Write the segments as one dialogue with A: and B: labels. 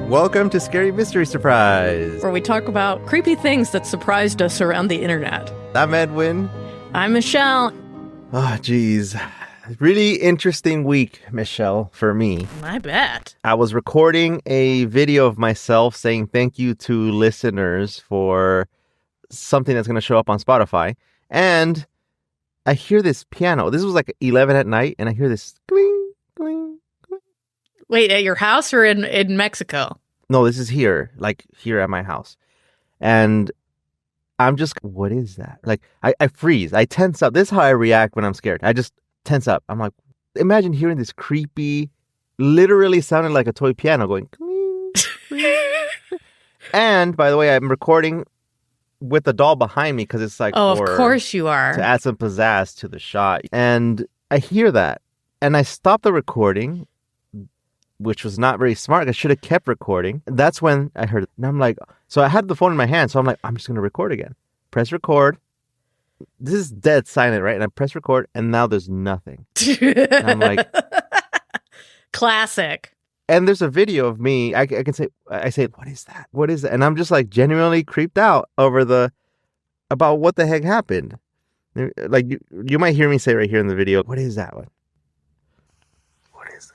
A: Welcome to Scary Mystery Surprise,
B: where we talk about creepy things that surprised us around the internet.
A: I'm Edwin.
B: I'm Michelle.
A: Oh, geez. Really interesting week, Michelle, for me.
B: I bet.
A: I was recording a video of myself saying thank you to listeners for something that's going to show up on Spotify. And I hear this piano. This was like 11 at night, and I hear this cling, cling, cling.
B: Wait, at your house or in Mexico?
A: No, this is here, like here at my house. And I'm just, what is that? Like, I freeze. I tense up. This is how I react when I'm scared. I just tense up. I'm like, imagine hearing this creepy, literally sounding like a toy piano going, cling, cling. And by the way, I'm recording with the doll behind me because it's like,
B: of course you are.
A: To add some pizzazz to the shot. And I hear that. And I stop the recording, which was not very smart. I should have kept recording. That's when I heard it. And I'm like, so I had the phone in my hand. So I'm like, I'm just going to record again. Press record. This is dead silent, right? And I press record, and now there's nothing. And I'm like,
B: classic.
A: And there's a video of me. I can say, what is that? What is that? And I'm just like genuinely creeped out about what the heck happened. Like you might hear me say right here in the video, what is that one? What is that?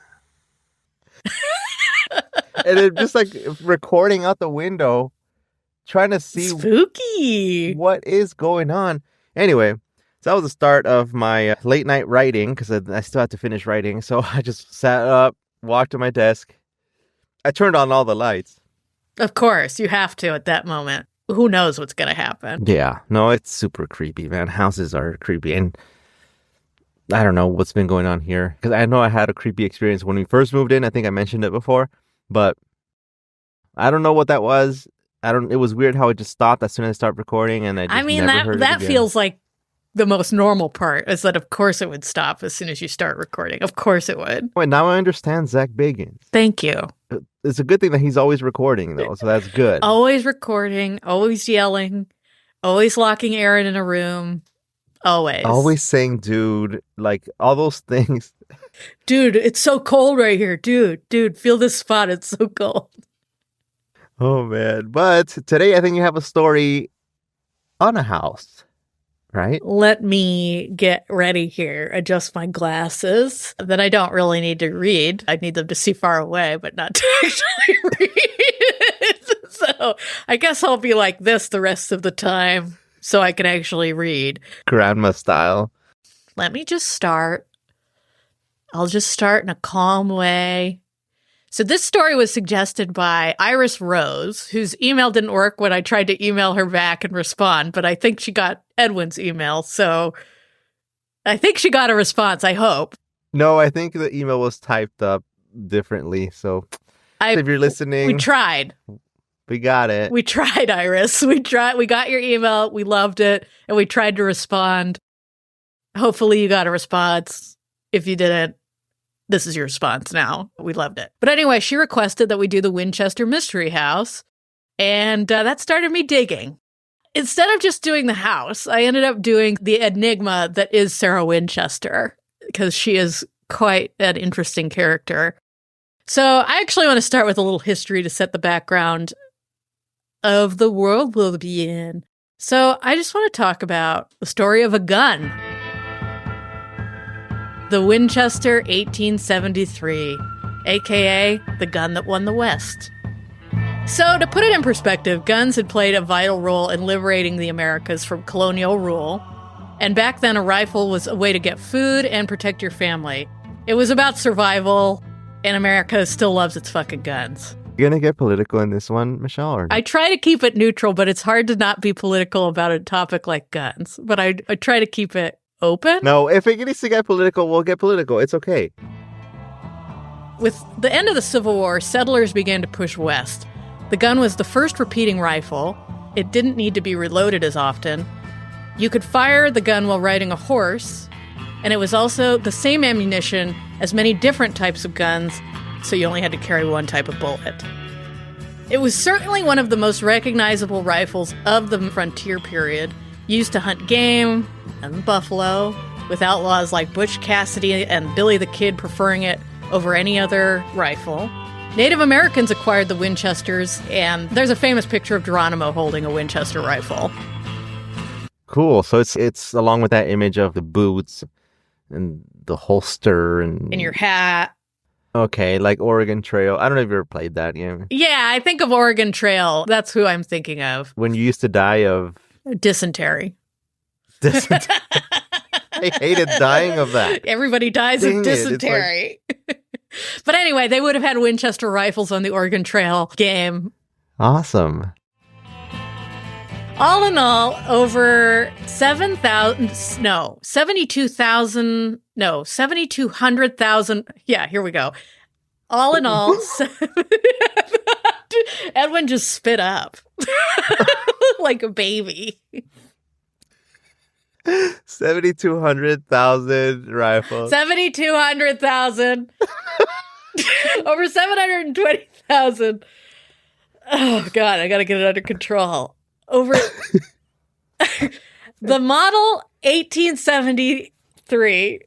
A: And it just like recording out the window, trying to see
B: spooky
A: what is going on. Anyway, so that was the start of my late night writing because I still had to finish writing. So I just sat up, walked to my desk. I turned on all the lights.
B: Of course, you have to at that moment. Who knows what's going to happen?
A: Yeah, no, it's super creepy, man. Houses are creepy. And I don't know what's been going on here because I know I had a creepy experience when we first moved in. I think I mentioned it before, but I don't know what that was. It was weird how it just stopped as soon as I started recording, and
B: that feels like the most normal part is that of course it would stop as soon as you start recording. Of course it would.
A: Wait, now I understand Zach Bagans.
B: Thank you.
A: It's a good thing that he's always recording though, so that's good.
B: Always recording, always yelling, always locking Aaron in a room. Always saying,
A: dude, like all those things.
B: Dude, it's so cold right here. Dude, feel this spot. It's so cold.
A: Oh, man. But today I think you have a story on a house, right?
B: Let me get ready here. Adjust my glasses that I don't really need to read. I need them to see far away, but not to actually read. So I guess I'll be like this the rest of the time. So I can actually read.
A: Grandma style.
B: Let me just start. I'll just start in a calm way. So this story was suggested by Iris Rose, whose email didn't work when I tried to email her back and respond, but I think she got Edwin's email. So I think she got a response, I hope.
A: No, I think the email was typed up differently. So if you're listening.
B: We tried.
A: We got it.
B: We tried, Iris. We tried. We got your email. We loved it. And we tried to respond. Hopefully you got a response. If you didn't, this is your response now. We loved it. But anyway, she requested that we do the Winchester Mystery House. And that started me digging. Instead of just doing the house, I ended up doing the enigma that is Sarah Winchester, because she is quite an interesting character. So I actually want to start with a little history to set the background of the world we'll be in. So I just want to talk about the story of a gun. The Winchester 1873, aka the gun that won the West. So to put it in perspective, guns had played a vital role in liberating the Americas from colonial rule. And back then, a rifle was a way to get food and protect your family. It was about survival, and America still loves its fucking guns.
A: You gonna get political in this one, Michelle? Or?
B: I try to keep it neutral, but it's hard to not be political about a topic like guns. But I try to keep it open.
A: No, if it needs to get political, we'll get political. It's okay.
B: With the end of the Civil War, settlers began to push west. The gun was the first repeating rifle. It didn't need to be reloaded as often. You could fire the gun while riding a horse, and it was also the same ammunition as many different types of guns, so you only had to carry one type of bullet. It was certainly one of the most recognizable rifles of the frontier period, used to hunt game and buffalo, with outlaws like Butch Cassidy and Billy the Kid preferring it over any other rifle. Native Americans acquired the Winchesters, and there's a famous picture of Geronimo holding a Winchester rifle.
A: Cool. So it's along with that image of the boots and the holster and
B: In your hat.
A: Okay, like Oregon Trail. I don't know if you ever played that game.
B: Yeah, I think of Oregon Trail. That's who I'm thinking of.
A: When you used to die of
B: Dysentery.
A: I hated dying of that.
B: Everybody dies of dysentery. But anyway, they would have had Winchester rifles on the Oregon Trail game.
A: Awesome.
B: All in all, over 7,200,000. Yeah, here we go. All in all, Edwin just spit up like a baby.
A: 7,200,000 rifles.
B: 7,200,000. Over 720,000. Oh, God, I got to get it under control. Over the model 1873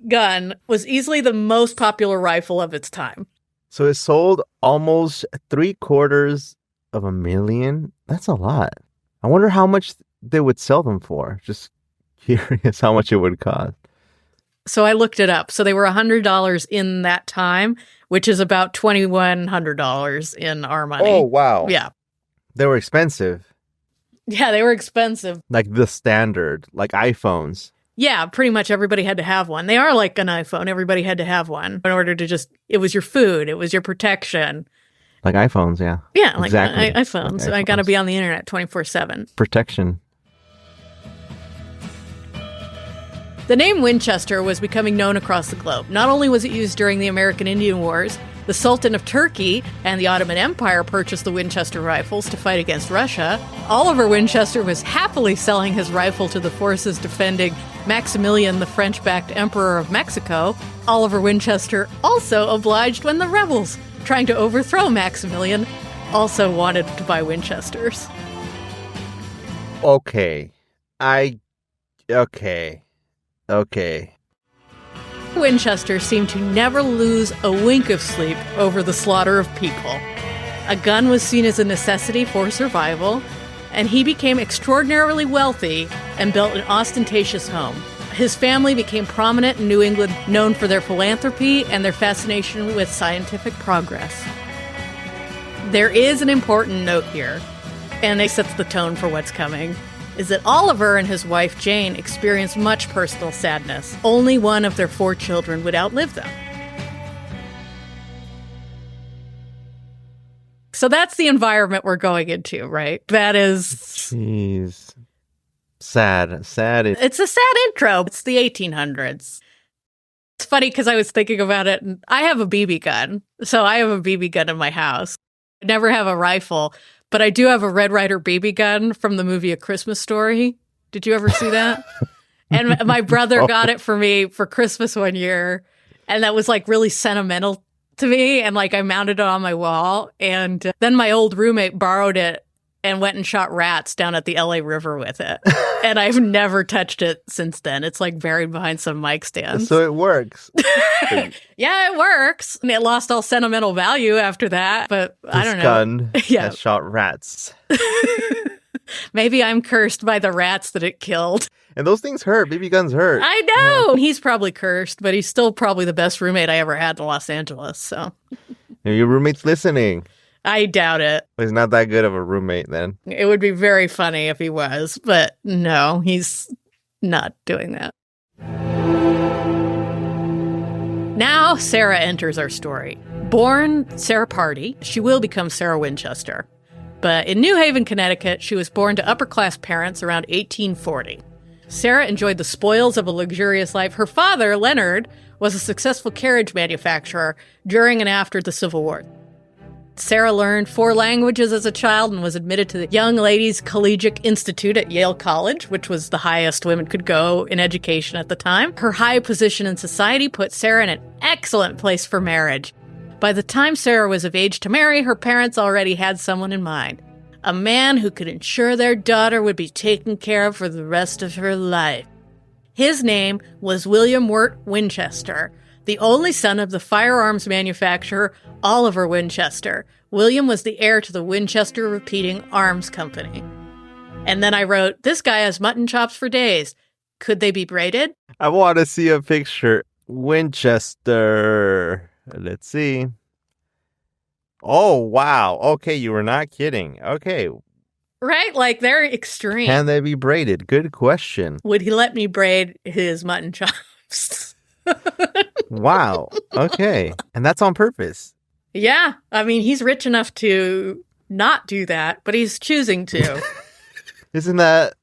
B: gun was easily the most popular rifle of its time.
A: So it sold almost 750,000. That's a lot. I wonder how much they would sell them for. Just curious how much it would cost.
B: So I looked it up. So they were $100 in that time, which is about $2,100 in our money.
A: Oh, wow.
B: Yeah.
A: They were expensive.
B: Yeah, they were expensive.
A: Like the standard, like iPhones.
B: Yeah, pretty much everybody had to have one. They are like an iPhone. Everybody had to have one in order to it was your food. It was your protection.
A: Like iPhones, yeah.
B: Yeah, like
A: exactly.
B: iPhones.
A: Like
B: I got to
A: iPhones.
B: be on the internet 24/7.
A: Protection.
B: The name Winchester was becoming known across the globe. Not only was it used during the American Indian Wars, the Sultan of Turkey and the Ottoman Empire purchased the Winchester rifles to fight against Russia. Oliver Winchester was happily selling his rifle to the forces defending Maximilian, the French-backed Emperor of Mexico. Oliver Winchester also obliged when the rebels, trying to overthrow Maximilian, also wanted to buy Winchesters.
A: Okay.
B: Winchester seemed to never lose a wink of sleep over the slaughter of people. A gun was seen as a necessity for survival, and he became extraordinarily wealthy and built an ostentatious home. His family became prominent in New England, known for their philanthropy and their fascination with scientific progress. There is an important note here, and it sets the tone for what's coming, is that Oliver and his wife Jane experienced much personal sadness. Only one of their 4 children would outlive them. So that's the environment we're going into, right? That is...
A: Jeez. Sad.
B: It's a sad intro. It's the 1800s. It's funny because I was thinking about it, and I have a BB gun. So I have a BB gun in my house. I never have a rifle, but I do have a Red Ryder BB gun from the movie A Christmas Story. Did you ever see that? And my brother got it for me for Christmas one year, and that was like really sentimental to me, and like I mounted it on my wall, and then my old roommate borrowed it and went and shot rats down at the LA River with it. And I've never touched it since then. It's like buried behind some mic stands.
A: So it works.
B: Yeah, it works. And it lost all sentimental value after that, but I don't know.
A: Gun
B: Yeah.
A: that shot rats.
B: Maybe I'm cursed by the rats that it killed.
A: And those things hurt. BB guns hurt.
B: I know. Yeah. He's probably cursed, but he's still probably the best roommate I ever had in Los Angeles. So
A: Your roommate's listening.
B: I doubt it.
A: He's not that good of a roommate then.
B: It would be very funny if he was, but no, he's not doing that. Now Sarah enters our story. Born Sarah Party, she will become Sarah Winchester. But in New Haven, Connecticut, she was born to upper-class parents around 1840. Sarah enjoyed the spoils of a luxurious life. Her father, Leonard, was a successful carriage manufacturer during and after the Civil War. Sarah learned 4 languages as a child and was admitted to the Young Ladies Collegiate Institute at Yale College, which was the highest women could go in education at the time. Her high position in society put Sarah in an excellent place for marriage. By the time Sarah was of age to marry, her parents already had someone in mind. A man who could ensure their daughter would be taken care of for the rest of her life. His name was William Wirt Winchester, The only son of the firearms manufacturer Oliver Winchester, William was the heir to the Winchester Repeating Arms Company. And then I wrote, this guy has mutton chops for days. Could they be braided?
A: I want to see a picture. Winchester. Let's see. Oh, wow. Okay, you were not kidding. Okay.
B: Right? Like, they're extreme.
A: Can they be braided? Good question.
B: Would he let me braid his mutton chops?
A: Wow. Okay. And that's on purpose.
B: Yeah. I mean, he's rich enough to not do that, but he's choosing to.
A: Isn't that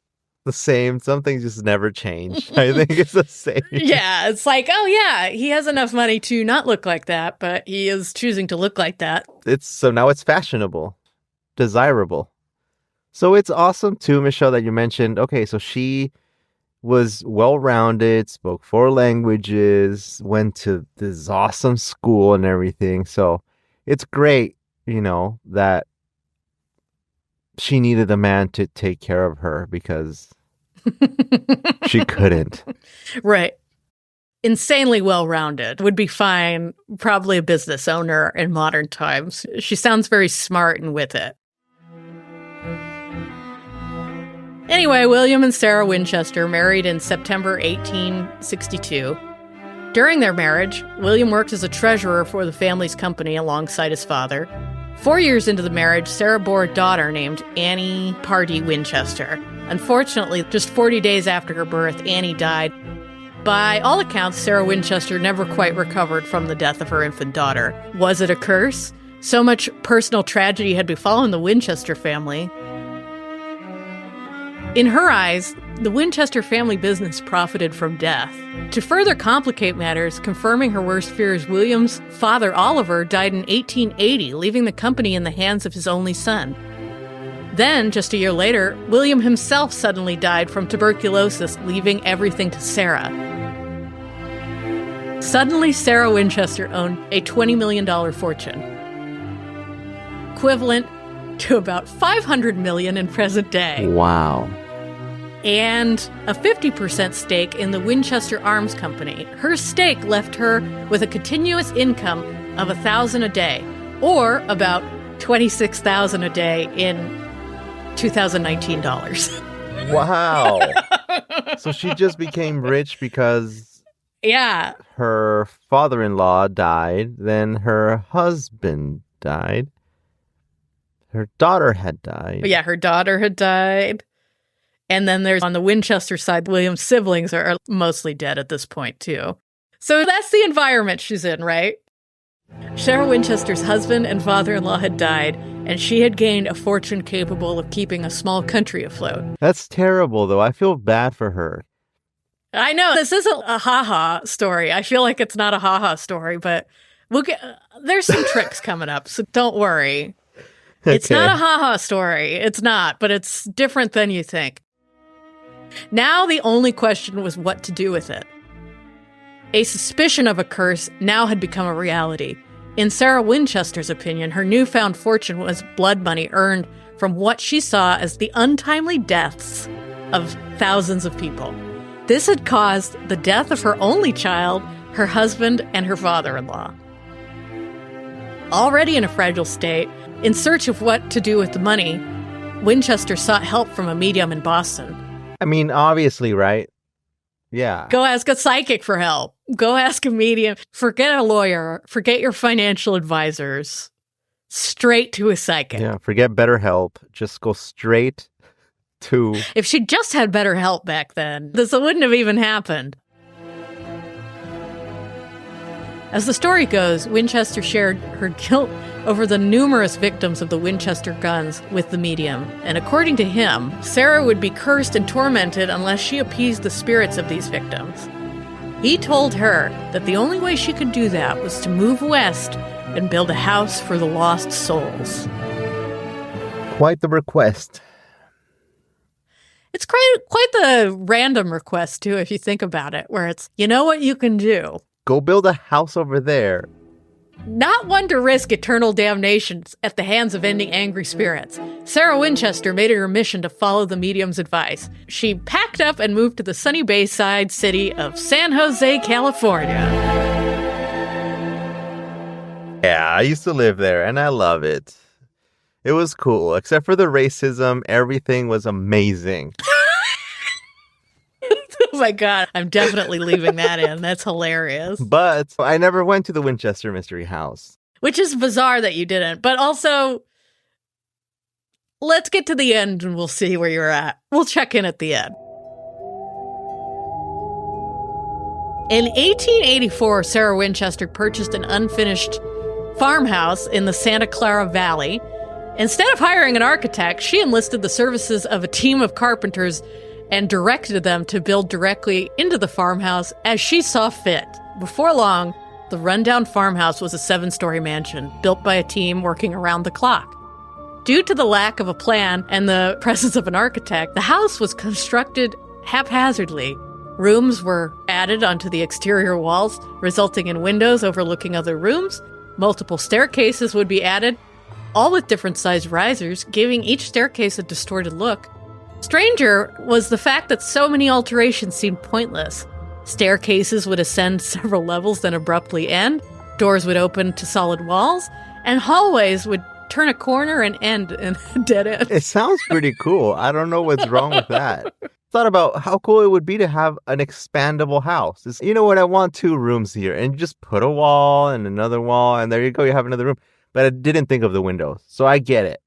A: the same? Some things just never change. I think it's the same.
B: Yeah. It's like, oh, yeah, he has enough money to not look like that, but he is choosing to look like that.
A: So now it's fashionable, desirable. So it's awesome too, Michelle, that you mentioned, okay, so she was well-rounded, spoke 4 languages, went to this awesome school and everything. So it's great, that she needed a man to take care of her because she couldn't.
B: Right. Insanely well-rounded. Would be fine. Probably a business owner in modern times. She sounds very smart and with it. Anyway, William and Sarah Winchester married in September 1862. During their marriage, William worked as a treasurer for the family's company alongside his father. 4 years into the marriage, Sarah bore a daughter named Annie Pardee Winchester. Unfortunately, just 40 days after her birth, Annie died. By all accounts, Sarah Winchester never quite recovered from the death of her infant daughter. Was it a curse? So much personal tragedy had befallen the Winchester family. In her eyes, the Winchester family business profited from death. To further complicate matters, confirming her worst fears, William's father, Oliver, died in 1880, leaving the company in the hands of his only son. Then, just a year later, William himself suddenly died from tuberculosis, leaving everything to Sarah. Suddenly, Sarah Winchester owned a $20 million fortune, equivalent to about $500 million in present day.
A: Wow.
B: And a 50% stake in the Winchester Arms Company. Her stake left her with a continuous income of $1,000 a day, or about $26,000 a day in 2019 dollars.
A: Wow. So she just became rich because her father-in-law died, then her husband died, her daughter had died.
B: Yeah, her daughter had died. And then there's, on the Winchester side, William's siblings are mostly dead at this point, too. So that's the environment she's in, right? Sarah Winchester's husband and father-in-law had died, and she had gained a fortune capable of keeping a small country afloat.
A: That's terrible, though. I feel bad for her.
B: I know, this isn't a ha-ha story. I feel like it's not a ha-ha story, but there's some tricks coming up, so don't worry. It's not a ha-ha story. It's not, but it's different than you think. Now the only question was what to do with it. A suspicion of a curse now had become a reality. In Sarah Winchester's opinion, her newfound fortune was blood money earned from what she saw as the untimely deaths of thousands of people. This had caused the death of her only child, her husband, and her father-in-law. Already in a fragile state, in search of what to do with the money, Winchester sought help from a medium in Boston.
A: I mean, obviously, right? Yeah.
B: Go ask a psychic for help. Go ask a medium. Forget a lawyer. Forget your financial advisors. Straight to a psychic.
A: Yeah, forget BetterHelp. Just go straight to...
B: If she just had better help back then, this wouldn't have even happened. As the story goes, Winchester shared her guilt over the numerous victims of the Winchester guns with the medium, and according to him, Sarah would be cursed and tormented unless she appeased the spirits of these victims. He told her that the only way she could do that was to move west and build a house for the lost souls.
A: Quite the request.
B: It's quite the random request, too, if you think about it, where it's, you know what you can do?
A: Go build a house over there.
B: Not one to risk eternal damnation at the hands of ending angry spirits. Sarah Winchester made it her mission to follow the medium's advice. She packed up and moved to the sunny bayside city of San Jose, California.
A: Yeah, I used to live there and I love it. It was cool. Except for the racism, everything was amazing.
B: Oh my God. I'm definitely leaving that in. That's hilarious.
A: But I never went to the Winchester Mystery House.
B: Which is bizarre that you didn't. But also, let's get to the end and we'll see where you're at. We'll check in at the end. In 1884, Sarah Winchester purchased an unfinished farmhouse in the Santa Clara Valley. Instead of hiring an architect, she enlisted the services of a team of carpenters and directed them to build directly into the farmhouse as she saw fit. Before long, the rundown farmhouse was a 7-story mansion built by a team working around the clock. Due to the lack of a plan and the presence of an architect, the house was constructed haphazardly. Rooms were added onto the exterior walls, resulting in windows overlooking other rooms. Multiple staircases would be added, all with different sized risers, giving each staircase a distorted look. Stranger was the fact that so many alterations seemed pointless. Staircases would ascend several levels, then abruptly end. Doors would open to solid walls, and hallways would turn a corner and end in a dead end.
A: It sounds pretty cool. I don't know what's wrong with that. Thought about how cool it would be to have an expandable house. You know what? I want 2 rooms here, and you just put a wall and another wall, and there you go. You have another room. But I didn't think of the windows, so I get it.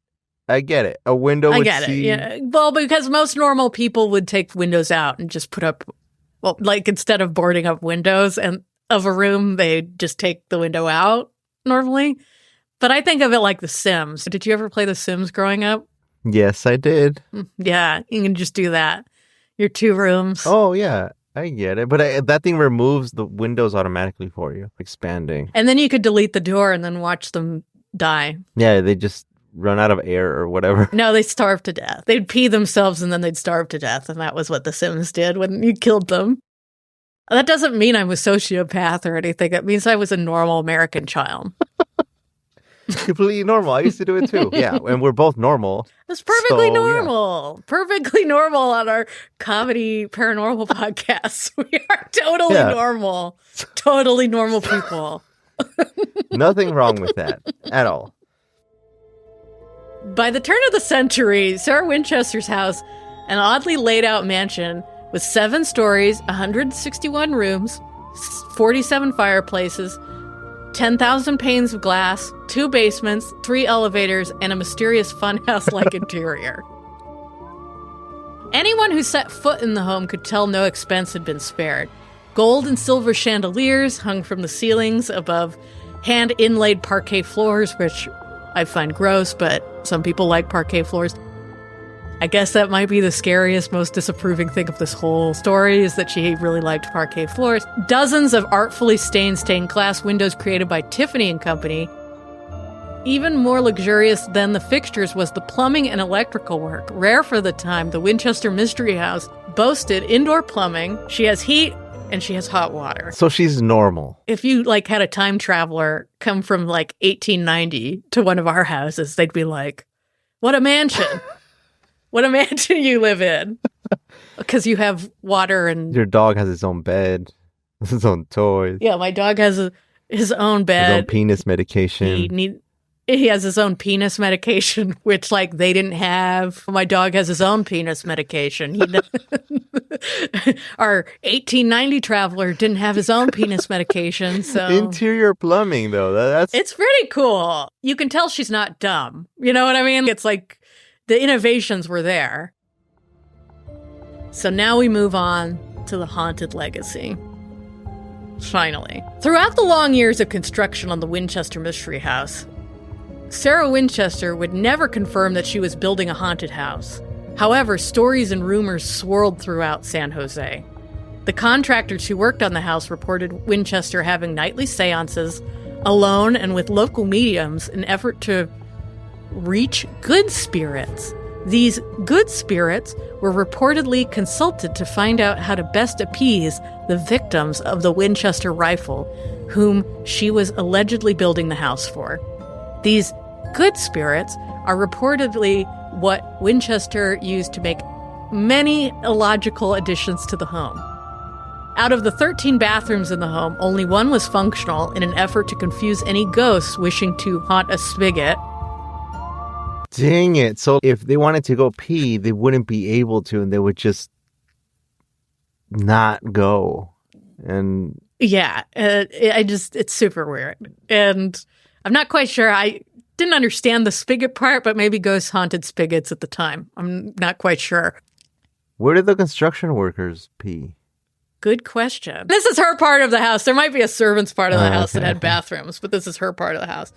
A: A window would see.
B: Yeah. Well, because most normal people would take windows out and just put up, well, like instead of boarding up windows and of a room, they just take the window out normally. But I think of it like The Sims. Did you ever play The Sims growing up?
A: Yes, I did.
B: Yeah, you can just do that. Your 2 rooms.
A: Oh, yeah. I get it. But that thing removes the windows automatically for you, expanding.
B: And then you could delete the door and then watch them die.
A: Yeah, they just run out of air or whatever.
B: No, they starve to death. They'd pee themselves and then they'd starve to death. And that was what The Sims did when you killed them. That doesn't mean I'm a sociopath or anything. It means I was a normal American child.
A: Completely normal. I used to do it too. Yeah, and we're both normal.
B: It's perfectly
A: So,
B: normal. Yeah. Perfectly normal on our comedy paranormal podcast. We are totally normal. Totally normal people.
A: Nothing wrong with that at all.
B: By the turn of the century, Sarah Winchester's house, an oddly laid out mansion with 7 stories, 161 rooms, 47 fireplaces, 10,000 panes of glass, 2 basements, 3 elevators, and a mysterious funhouse-like interior. Anyone who set foot in the home could tell no expense had been spared. Gold and silver chandeliers hung from the ceilings above hand-inlaid parquet floors, which I find gross, but some people like parquet floors. I guess that might be the scariest, most disapproving thing of this whole story, is that she really liked parquet floors. Dozens of artfully stained glass windows created by Tiffany & Company. Even more luxurious than the fixtures was the plumbing and electrical work. Rare for the time, the Winchester Mystery House boasted indoor plumbing. She has heat and she has hot water.
A: So she's normal.
B: If you had a time traveler come from 1890 to one of our houses, they'd be like, what a mansion. What a mansion you live in. Because you have water and...
A: Your dog has his own bed, his own toys.
B: Yeah, my dog has his own bed.
A: His own penis medication.
B: He has his own penis medication, which they didn't have. My dog has his own penis medication. Our 1890 traveler didn't have his own penis medication. So
A: interior plumbing, though,
B: it's pretty cool. You can tell she's not dumb. You know what I mean? It's like the innovations were there. So now we move on to the haunted legacy. Finally. Throughout the long years of construction on the Winchester Mystery House, Sarah Winchester would never confirm that she was building a haunted house. However, stories and rumors swirled throughout San Jose. The contractors who worked on the house reported Winchester having nightly seances, alone and with local mediums, in effort to reach good spirits. These good spirits were reportedly consulted to find out how to best appease the victims of the Winchester rifle, whom she was allegedly building the house for. These good spirits are reportedly what Winchester used to make many illogical additions to the home. Out of the 13 bathrooms in the home, only one was functional in an effort to confuse any ghosts wishing to haunt a spigot.
A: Dang it. So if they wanted to go pee, they wouldn't be able to, and they would just not go. And
B: yeah, it's super weird. And I'm not quite sure. I didn't understand the spigot part, but maybe ghosts haunted spigots at the time. I'm not quite sure.
A: Where did the construction workers pee?
B: Good question. This is her part of the house. There might be a servant's part of the house that had bathrooms, but this is her part of the house.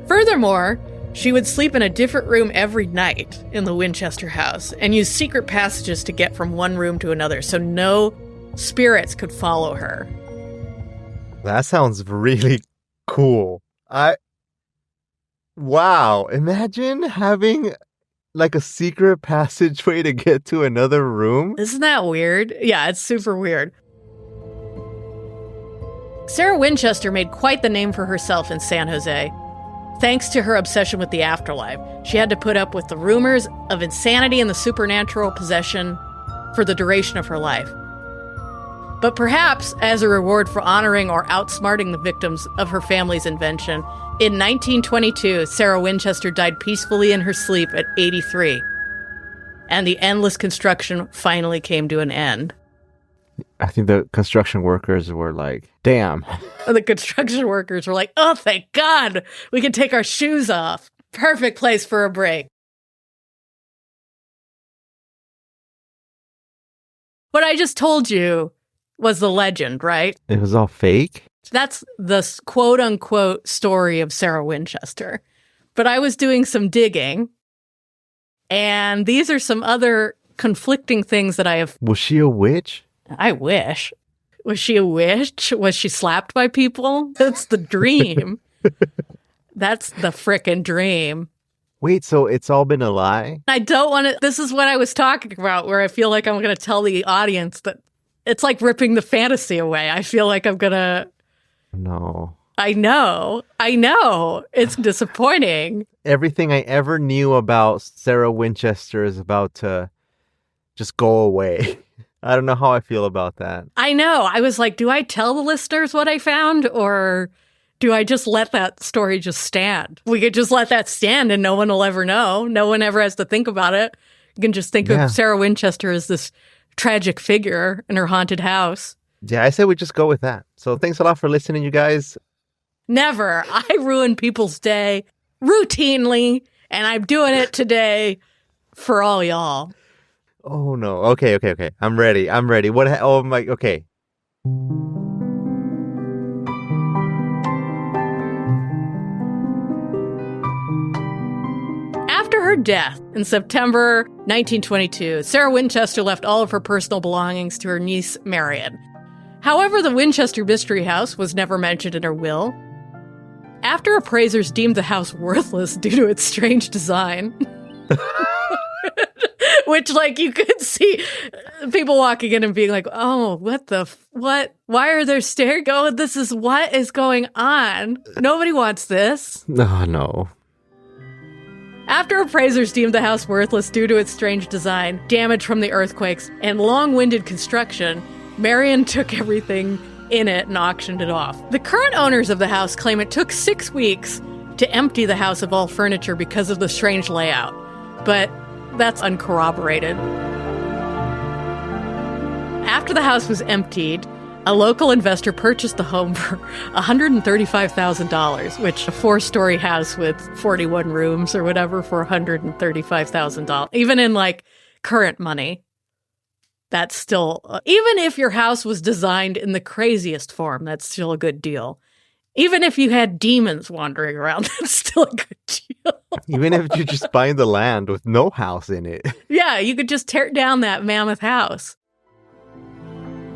B: Furthermore, she would sleep in a different room every night in the Winchester house and use secret passages to get from one room to another so no spirits could follow her.
A: That sounds really cool. Wow. Imagine having like a secret passageway to get to another room.
B: Isn't that weird? Yeah, it's super weird. Sarah Winchester made quite the name for herself in San Jose. Thanks to her obsession with the afterlife, she had to put up with the rumors of insanity and the supernatural possession for the duration of her life. But perhaps as a reward for honoring or outsmarting the victims of her family's invention, in 1922, Sarah Winchester died peacefully in her sleep at 83. And the endless construction finally came to an end.
A: I think the construction workers were like, damn.
B: The construction workers were like, oh, thank God, we can take our shoes off. Perfect place for a break. What I just told you was the legend, right?
A: It was all fake?
B: That's the quote-unquote story of Sarah Winchester. But I was doing some digging, and these are some other conflicting things that I have...
A: Was she a witch?
B: I wish. Was she a witch? Was she slapped by people? That's the dream. That's the frickin' dream.
A: Wait, so it's all been a lie?
B: I don't want to... This is what I was talking about, where I feel like I'm going to tell the audience that it's like ripping the fantasy away. I feel like I'm going to...
A: No.
B: I know. It's disappointing.
A: Everything I ever knew about Sarah Winchester is about to just go away. I don't know how I feel about that.
B: I know. I was like, do I tell the listeners what I found, or do I just let that story just stand? We could just let that stand and no one will ever know. No one ever has to think about it. You can just think of Sarah Winchester as this tragic figure in her haunted house.
A: Yeah, I say we just go with that. So thanks a lot for listening, you guys.
B: Never. I ruin people's day routinely, and I'm doing it today for all y'all.
A: Oh, no. Okay. I'm ready. What? Oh, my. Okay.
B: After her death in September 1922, Sarah Winchester left all of her personal belongings to her niece, Marion. However, the Winchester Mystery House was never mentioned in her will. After appraisers deemed the house worthless due to its strange design, which, like, you could see people walking in and being like, oh, what? Why are there stairs going? What is going on? Nobody wants this.
A: No.
B: After appraisers deemed the house worthless due to its strange design, damage from the earthquakes, and long-winded construction, Marion took everything in it and auctioned it off. The current owners of the house claim it took 6 weeks to empty the house of all furniture because of the strange layout, but that's uncorroborated. After the house was emptied, a local investor purchased the home for $135,000, which a 4-story house with 41 rooms or whatever for $135,000. Even in like current money, that's still, even if your house was designed in the craziest form, that's still a good deal. Even if you had demons wandering around, that's still a good deal.
A: Even if you're just buying the land with no house in it.
B: Yeah, you could just tear down that mammoth house.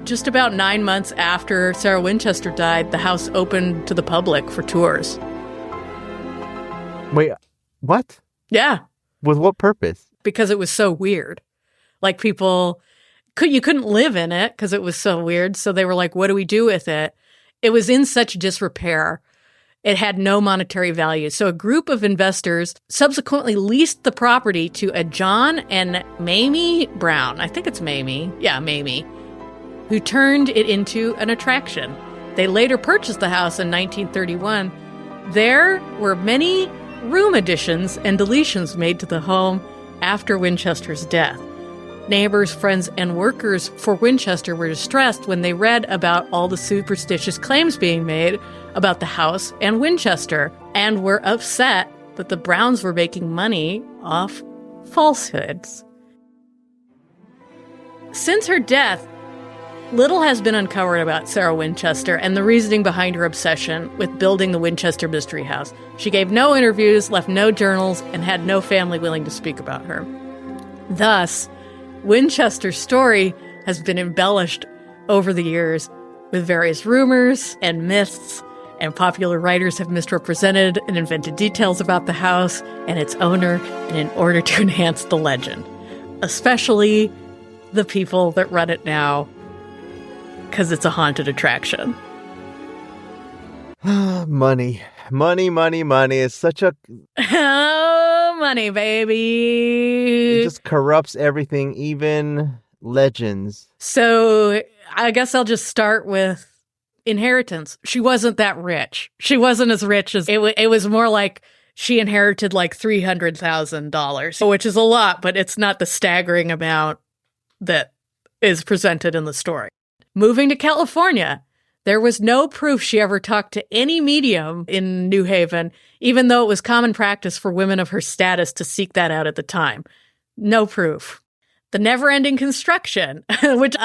B: Just about 9 months after Sarah Winchester died, the house opened to the public for tours.
A: Wait, what?
B: Yeah.
A: With what purpose?
B: Because it was so weird. Like you couldn't live in it because it was so weird. So they were like, what do we do with it? It was in such disrepair. It had no monetary value. So a group of investors subsequently leased the property to a John and Mamie Brown. I think it's Mamie. Yeah, Mamie. who turned it into an attraction. They later purchased the house in 1931. There were many room additions and deletions made to the home after Winchester's death. Neighbors, friends, and workers for Winchester were distressed when they read about all the superstitious claims being made about the house and Winchester, and were upset that the Browns were making money off falsehoods. Since her death, little has been uncovered about Sarah Winchester and the reasoning behind her obsession with building the Winchester Mystery House. She gave no interviews, left no journals, and had no family willing to speak about her. Thus, Winchester's story has been embellished over the years with various rumors and myths, and popular writers have misrepresented and invented details about the house and its owner in order to enhance the legend, especially the people that run it now, because it's a haunted attraction.
A: Money. It's such a...
B: Oh, money, baby.
A: It just corrupts everything, even legends.
B: So I guess I'll just start with inheritance. She wasn't that rich. She wasn't as rich as... It was more like she inherited like $300,000, which is a lot, but it's not the staggering amount that is presented in the story. Moving to California, there was no proof she ever talked to any medium in New Haven, even though it was common practice for women of her status to seek that out at the time. No proof. The never-ending construction, which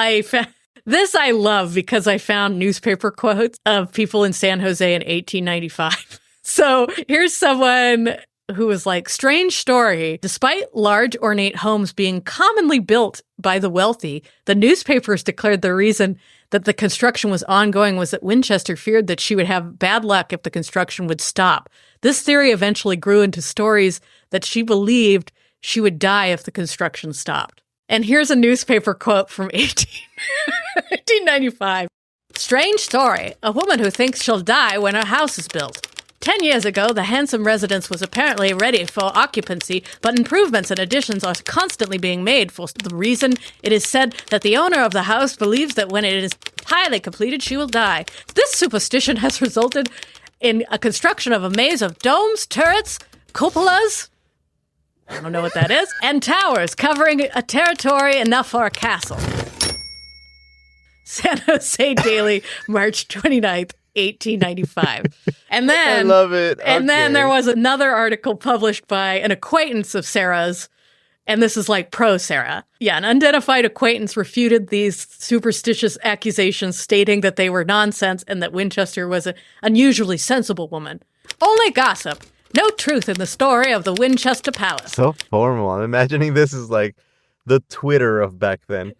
B: this I love because I found newspaper quotes of people in San Jose in 1895. So here's someone who was like, strange story. Despite large ornate homes being commonly built by the wealthy, the newspapers declared the reason that the construction was ongoing was that Winchester feared that she would have bad luck if the construction would stop. This theory eventually grew into stories that she believed she would die if the construction stopped. And here's a newspaper quote from 1895. Strange story. A woman who thinks she'll die when her house is built. 10 years ago, the handsome residence was apparently ready for occupancy, but improvements and additions are constantly being made for the reason it is said that the owner of the house believes that when it is entirely completed, she will die. This superstition has resulted in a construction of a maze of domes, turrets, cupolas, I don't know what that is, and towers covering a territory enough for a castle. San Jose Daily, March 29th. 1895. And then
A: I love it.
B: And then there was another article published by an acquaintance of Sarah's, and this is like pro Sarah. Yeah, an unidentified acquaintance refuted these superstitious accusations, stating that they were nonsense and that Winchester was an unusually sensible woman. Only gossip. No truth in the story of the Winchester Palace.
A: So formal. I'm imagining this is like the Twitter of back then.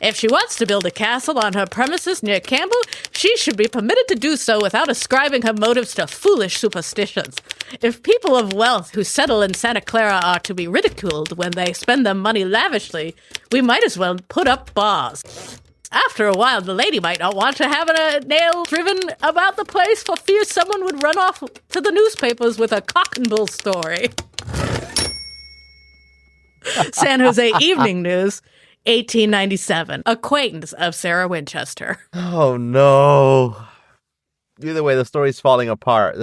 B: If she wants to build a castle on her premises near Campbell, she should be permitted to do so without ascribing her motives to foolish superstitions. If people of wealth who settle in Santa Clara are to be ridiculed when they spend their money lavishly, we might as well put up bars. After a while, the lady might not want to have a nail driven about the place for fear someone would run off to the newspapers with a cock and bull story. San Jose Evening News, 1897. Acquaintance of Sarah Winchester.
A: Oh, no. Either way, the story's falling apart.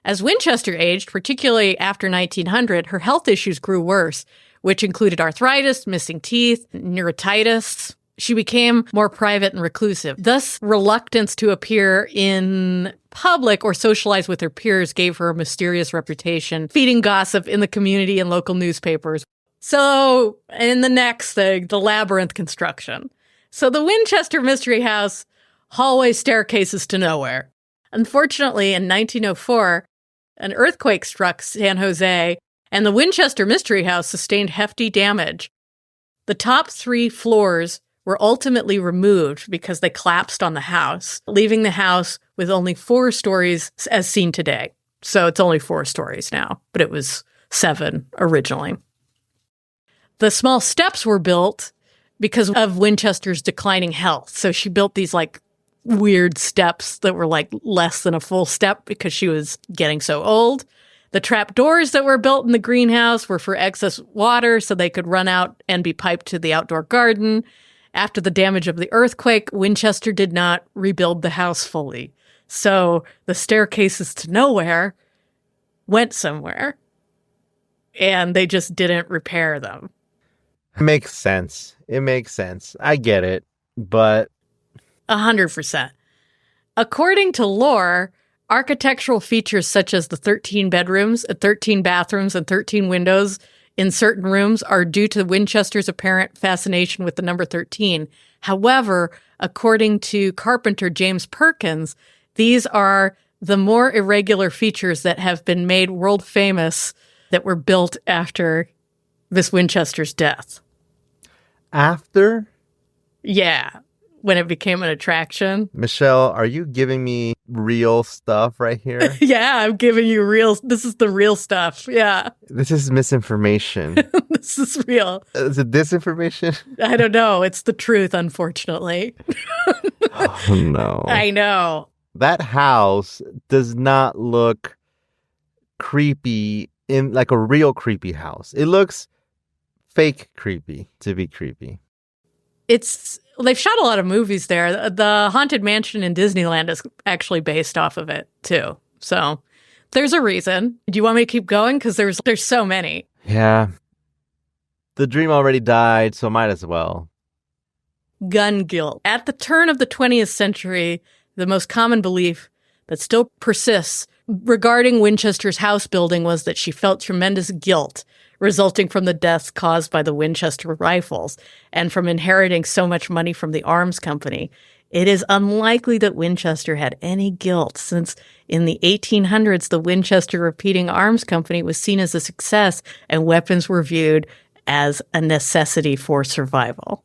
B: As Winchester aged, particularly after 1900, her health issues grew worse, which included arthritis, missing teeth, neuritis. She became more private and reclusive. Thus, reluctance to appear in public or socialize with her peers gave her a mysterious reputation, feeding gossip in the community and local newspapers. So, in the next thing, the labyrinth construction. So the Winchester Mystery House, hallway staircases to nowhere. Unfortunately, in 1904, an earthquake struck San Jose, and the Winchester Mystery House sustained hefty damage. The top 3 floors were ultimately removed because they collapsed on the house, leaving the house with only 4 stories as seen today. So it's only 4 stories now, but it was 7 originally. The small steps were built because of Winchester's declining health. So she built these like weird steps that were like less than a full step because she was getting so old. The trap doors that were built in the greenhouse were for excess water so they could run out and be piped to the outdoor garden. After the damage of the earthquake, Winchester did not rebuild the house fully. So the staircases to nowhere went somewhere, and they just didn't repair them.
A: It makes sense. It makes sense. I get it, but
B: 100%. According to lore, architectural features such as the 13 bedrooms, 13 bathrooms, and 13 windows in certain rooms are due to Winchester's apparent fascination with the number 13. However, according to carpenter James Perkins, these are the more irregular features that have been made world famous that were built after Miss Winchester's death.
A: after?
B: Yeah, when it became an attraction.
A: Michelle, are you giving me real stuff right here?
B: Yeah, I'm giving you this is the real stuff. Yeah,
A: This is misinformation.
B: this is real.
A: Is it disinformation?
B: I don't know. It's the truth, unfortunately.
A: Oh, no.
B: I know.
A: That house does not look creepy in like a real creepy house. It looks fake creepy to be creepy.
B: They've shot a lot of movies there. The Haunted Mansion in Disneyland is actually based off of it too. So there's a reason. Do you want me to keep going? Because there's so many.
A: Yeah. The dream already died, so might as well.
B: Gun guilt. At the turn of the 20th century, the most common belief that still persists regarding Winchester's house building was that she felt tremendous guilt resulting from the deaths caused by the Winchester rifles and from inheriting so much money from the arms company. It is unlikely that Winchester had any guilt, since in the 1800s, the Winchester Repeating Arms Company was seen as a success and weapons were viewed as a necessity for survival.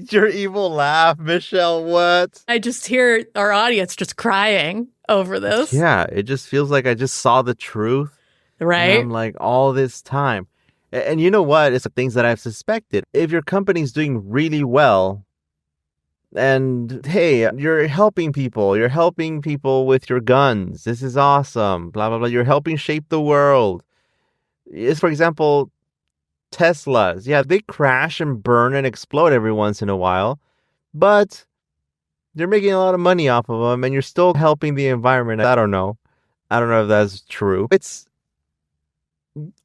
A: Your evil laugh, Michelle, what?
B: I just hear our audience just crying over this.
A: Yeah, it just feels like I just saw the truth.
B: Right?
A: And I'm like, all this time. And you know what? It's the things that I've suspected. If your company's doing really well, and hey, you're helping people with your guns. This is awesome. Blah, blah, blah. You're helping shape the world. It's, for example, Teslas. Yeah, they crash and burn and explode every once in a while, but you're making a lot of money off of them and you're still helping the environment. I don't know if that's true.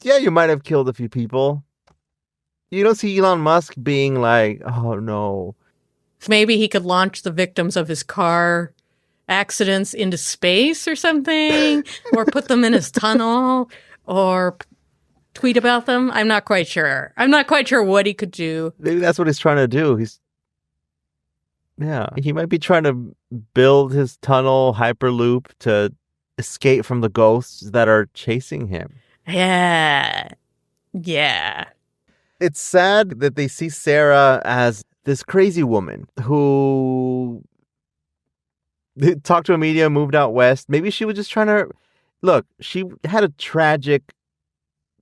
A: Yeah, you might have killed a few people. You don't see Elon Musk being like, oh no.
B: Maybe he could launch the victims of his car accidents into space or something, or put them in his tunnel, or tweet about them. I'm not quite sure. I'm not quite sure what he could do.
A: Maybe that's what he's trying to do. He might be trying to build his tunnel hyperloop to escape from the ghosts that are chasing him.
B: Yeah.
A: It's sad that they see Sarah as this crazy woman who talked to a media, moved out west. Maybe she was just trying to... Look, she had a tragic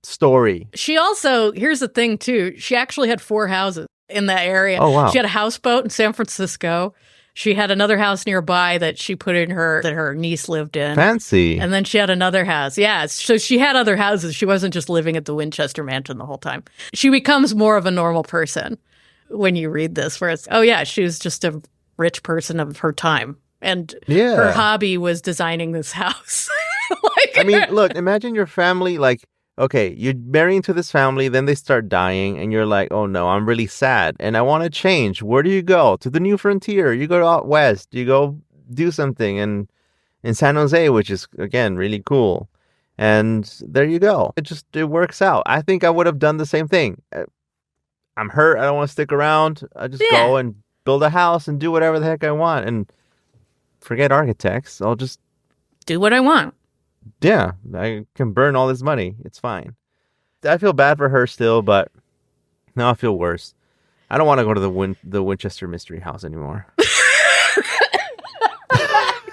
A: story.
B: She also, here's the thing too, she actually had 4 houses in that area.
A: Oh, wow.
B: She had a houseboat in San Francisco. She had another house nearby that she put in that her niece lived in.
A: Fancy.
B: And then she had another house. Yeah, so she had other houses. She wasn't just living at the Winchester Mansion the whole time. She becomes more of a normal person when you read this, where it's, oh yeah, she was just a rich person of her time. And her hobby was designing this house.
A: I mean, look, imagine your family, like, okay, you're marrying to this family, then they start dying, and you're like, oh no, I'm really sad, and I want to change. Where do you go? To the new frontier. You go out west. You go do something in San Jose, which is, again, really cool. And there you go. It works out. I think I would have done the same thing. I'm hurt. I don't want to stick around. I just go and build a house and do whatever the heck I want. And forget architects. I'll just
B: do what I want.
A: Yeah, I can burn all this money. It's fine. I feel bad for her still, but now I feel worse. I don't want to go to the Winchester Mystery House anymore.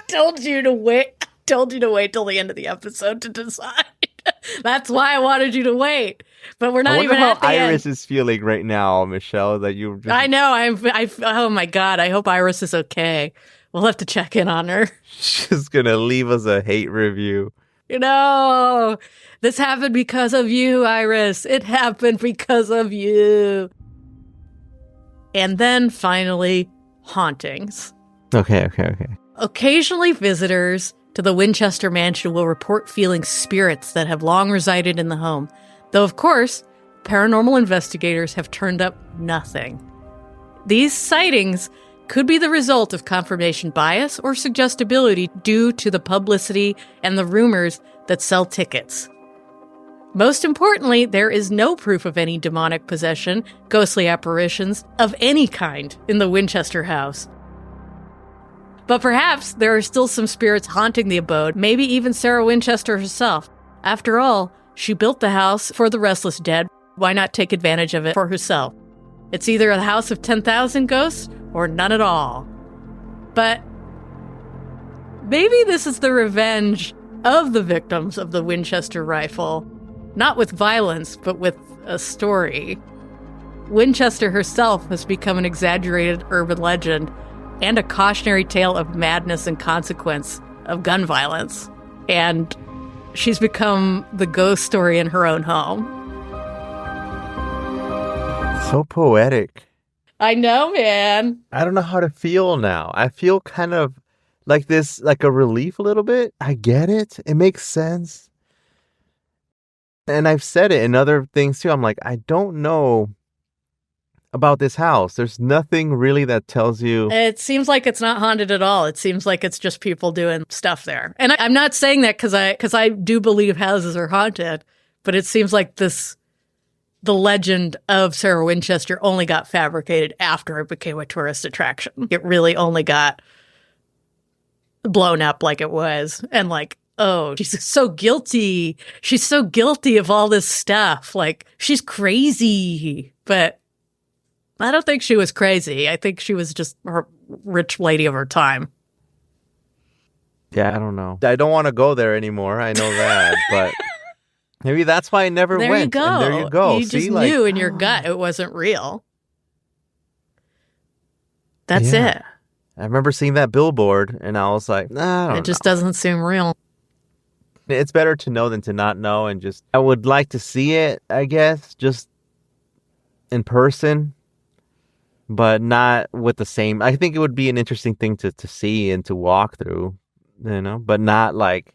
B: Told you to wait till the end of the episode to decide. That's why I wanted you to wait. But we're not even at the end.
A: Iris is feeling right now, Michelle, that you just...
B: I know. Oh my God. I hope Iris is okay We'll have to check in on her.
A: She's gonna leave us a hate review.
B: This happened because of you, Iris. It happened because of you. And then finally, hauntings.
A: Okay.
B: Occasionally, visitors to the Winchester mansion will report feeling spirits that have long resided in the home. Though, of course, paranormal investigators have turned up nothing. These sightings could be the result of confirmation bias or suggestibility due to the publicity and the rumors that sell tickets. Most importantly, there is no proof of any demonic possession, ghostly apparitions of any kind in the Winchester house. But perhaps there are still some spirits haunting the abode, maybe even Sarah Winchester herself. After all, she built the house for the restless dead. Why not take advantage of it for herself? It's either a house of 10,000 ghosts or none at all. But maybe this is the revenge of the victims of the Winchester rifle. Not with violence, but with a story. Winchester herself has become an exaggerated urban legend and a cautionary tale of madness and consequence of gun violence. And she's become the ghost story in her own home.
A: So poetic.
B: I know, man.
A: I don't know how to feel now. I feel kind of like this, like a relief a little bit. I get it. It makes sense. And I've said it in other things too. I'm like, I don't know about this house. There's nothing really that tells you.
B: It seems like it's not haunted at all. It seems like it's just people doing stuff there. And I'm not saying that because I do believe houses are haunted, but it seems like the legend of Sarah Winchester only got fabricated after it became a tourist attraction. It really only got blown up like it was. And like, oh, she's so guilty. She's so guilty of all this stuff. Like, she's crazy. But I don't think she was crazy. I think she was just a rich lady of her time.
A: Yeah, I don't know. I don't want to go there anymore. I know that, but maybe that's why I never
B: There
A: went.
B: you go.
A: And there you go.
B: You
A: See,
B: just
A: like,
B: knew in your gut it wasn't real. That's
A: yeah.
B: it.
A: I remember seeing that billboard, and I was like, nah, I don't
B: It just
A: know.
B: doesn't seem real.
A: It's better to know than to not know, and just I would like to see it, I guess, just in person, but not with the same. I think it would be an interesting thing to see and to walk through, but not like.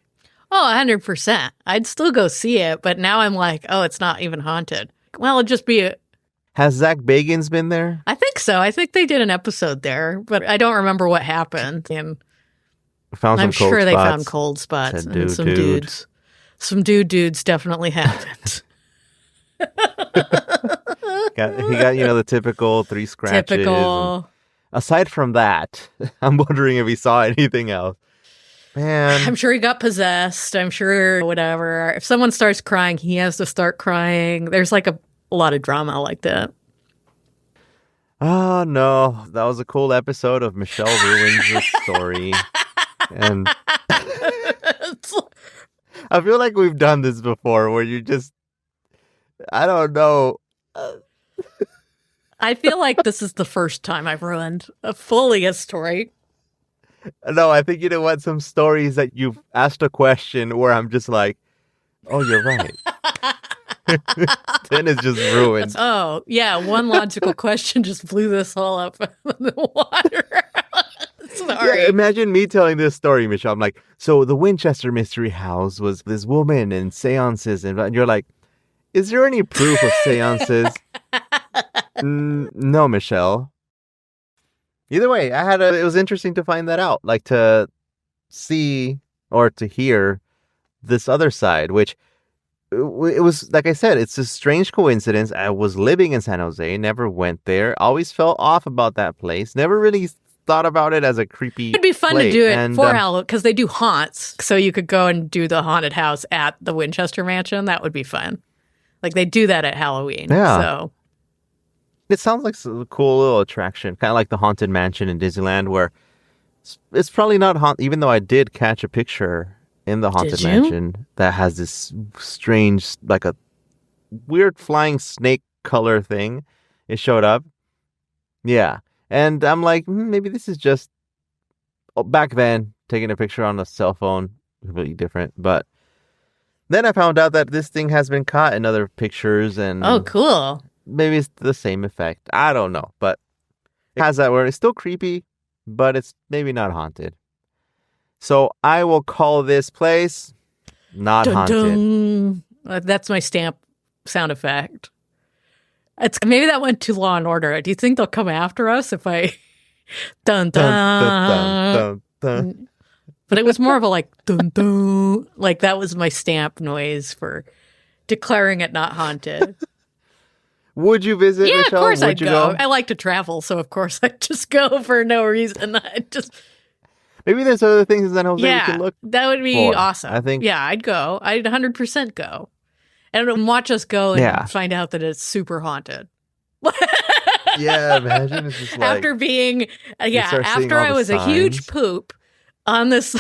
B: Oh, 100%. I'd still go see it, but now I'm like, oh, it's not even haunted. Well, it'd just be
A: Has Zach Bagans been there?
B: I think so. I think they did an episode there, but I don't remember what happened. And
A: Found some
B: I'm
A: cold
B: sure they
A: spots.
B: found cold spots
A: Said,
B: and some
A: dude.
B: dudes. Some dudes definitely happened.
A: He got the typical 3 scratches.
B: Typical.
A: And aside from that, I'm wondering if he saw anything else. Man,
B: I'm sure he got possessed. I'm sure whatever. If someone starts crying, he has to start crying. There's like a lot of drama like that.
A: oh no, that was a cool episode of Michelle ruins the story. And I feel like we've done this before where you just, I don't know.
B: I feel like this is the first time I've ruined fully a story.
A: No, I think you know what? Some stories that you've asked a question where I'm just like, oh, you're right. Then it's just ruined.
B: Oh, yeah. One logical question just blew this all up in the water. Sorry.
A: Yeah, imagine me telling this story, Michelle. I'm like, so the Winchester Mystery House was this woman and seances. And you're like, is there any proof of seances? No, Michelle. Either way, it was interesting to find that out, like to see or to hear this other side, which it was, like I said, it's a strange coincidence. I was living in San Jose, never went there, always felt off about that place, never really thought about it as a creepy
B: It'd be fun
A: place.
B: to do it
A: and,
B: for Halloween because they do haunts. So you could go and do the haunted house at the Winchester Mansion. That would be fun. Like they do that at Halloween.
A: Yeah.
B: So
A: it sounds like a cool little attraction, kind of like the Haunted Mansion in Disneyland, where it's probably not haunted, even though I did catch a picture in the Haunted
B: Did you?
A: Mansion that has this strange, like a weird flying snake color thing. It showed up. Yeah. And I'm like, maybe this is just back then, taking a picture on a cell phone, completely different. But then I found out that this thing has been caught in other pictures,
B: Oh,
A: and
B: cool.
A: maybe it's the same effect. I don't know, but it has that where it's still creepy, but it's maybe not haunted. So I will call this place not
B: Dun,
A: haunted.
B: dun. That's my stamp sound effect. Maybe that went to Law and Order. Do you think they'll come after us if I dun dun?
A: Dun, dun, dun, dun.
B: But it was more of a like dun dun. Like that was my stamp noise for declaring it not haunted.
A: Would you visit,
B: Yeah,
A: Michelle?
B: of course
A: Would
B: I'd
A: you
B: go. I like to travel, so of course I'd just go for no reason. I'd just
A: Maybe there's other things in San Jose we can look
B: that would be
A: for.
B: awesome.
A: I think.
B: Yeah, I'd go. I'd 100% go. And watch us go and find out that it's super haunted.
A: Yeah, imagine it's just like
B: after being
A: start seeing
B: after
A: all
B: I
A: the
B: was a huge
A: signs.
B: poop on this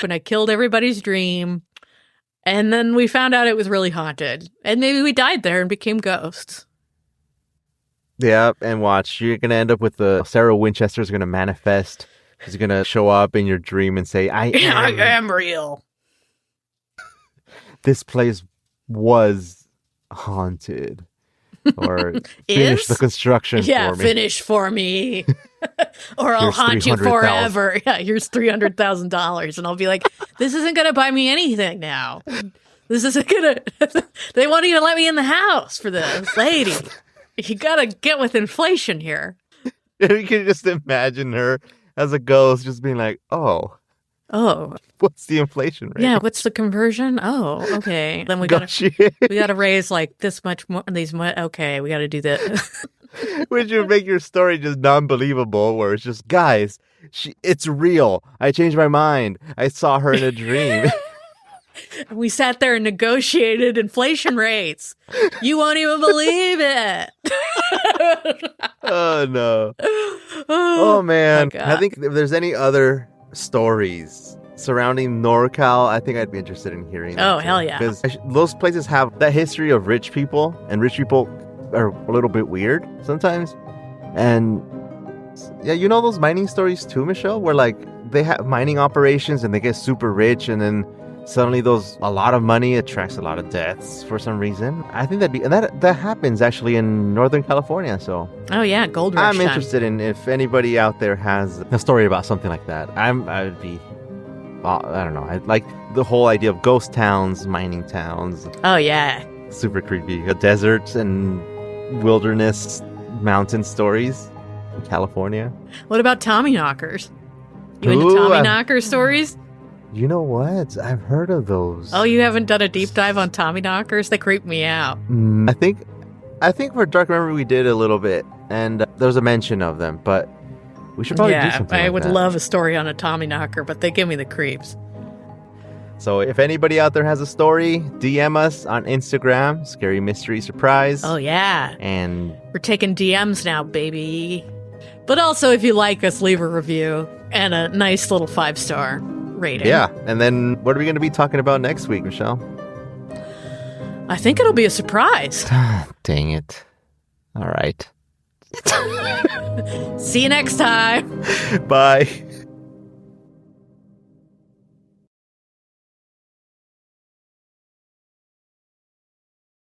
B: when I killed everybody's dream, and then we found out it was really haunted, and maybe we died there and became ghosts.
A: Yeah, and watch, you're gonna end up with the Sarah Winchester is gonna manifest. She's gonna show up in your dream and say, I
B: am real.
A: This place was haunted. Or finish the construction for me.
B: Finish for me. Or I'll
A: Here's
B: haunt you
A: $300,000.
B: forever. Yeah, here's $300,000. And I'll be like, this isn't going to buy me anything now. This isn't going to, they won't even let me in the house for this. Lady, you got to get with inflation here.
A: You can just imagine her as a ghost just being like, oh, what's the inflation rate?
B: Yeah, what's the conversion? Oh, okay. Then we got to raise like this much more. Okay, we got to do that.
A: Which would make your story just non-believable, where it's just, guys, it's real. I changed my mind. I saw her in a dream.
B: We sat there and negotiated inflation rates. You won't even believe it.
A: Oh, no. Oh, man. I think if there's any other stories surrounding NorCal, I think I'd be interested in hearing.
B: Oh, hell yeah.
A: Because those places have that history of rich people, and rich people are a little bit weird sometimes. And yeah, you know those mining stories too, Michelle, where like they have mining operations and they get super rich, and then suddenly a lot of money attracts a lot of deaths for some reason. I think that happens actually in Northern California. So
B: oh yeah, gold rush.
A: I'm interested in if anybody out there has a story about something like that. I would be, I don't know. I like the whole idea of ghost towns, mining towns.
B: Oh yeah,
A: super creepy. Deserts and wilderness mountain stories in California.
B: What about Tommyknockers? You into Tommyknocker stories?
A: You know what? I've heard of those.
B: Oh, you haven't done a deep dive on Tommyknockers? They creep me out.
A: I think for Dark Memory we did a little bit, and there was a mention of them, but we should probably do something
B: I
A: like
B: would
A: that.
B: love a story on a Tommyknocker, but they give me the creeps.
A: So if anybody out there has a story, DM us on Instagram, Scary Mystery Surprise.
B: Oh, yeah.
A: And
B: we're taking DMs now, baby. But also, if you like us, leave a review and a nice little 5-star rating.
A: Yeah. And then what are we going to be talking about next week, Michelle?
B: I think it'll be a surprise.
A: Dang it. All right.
B: See you next time.
A: Bye.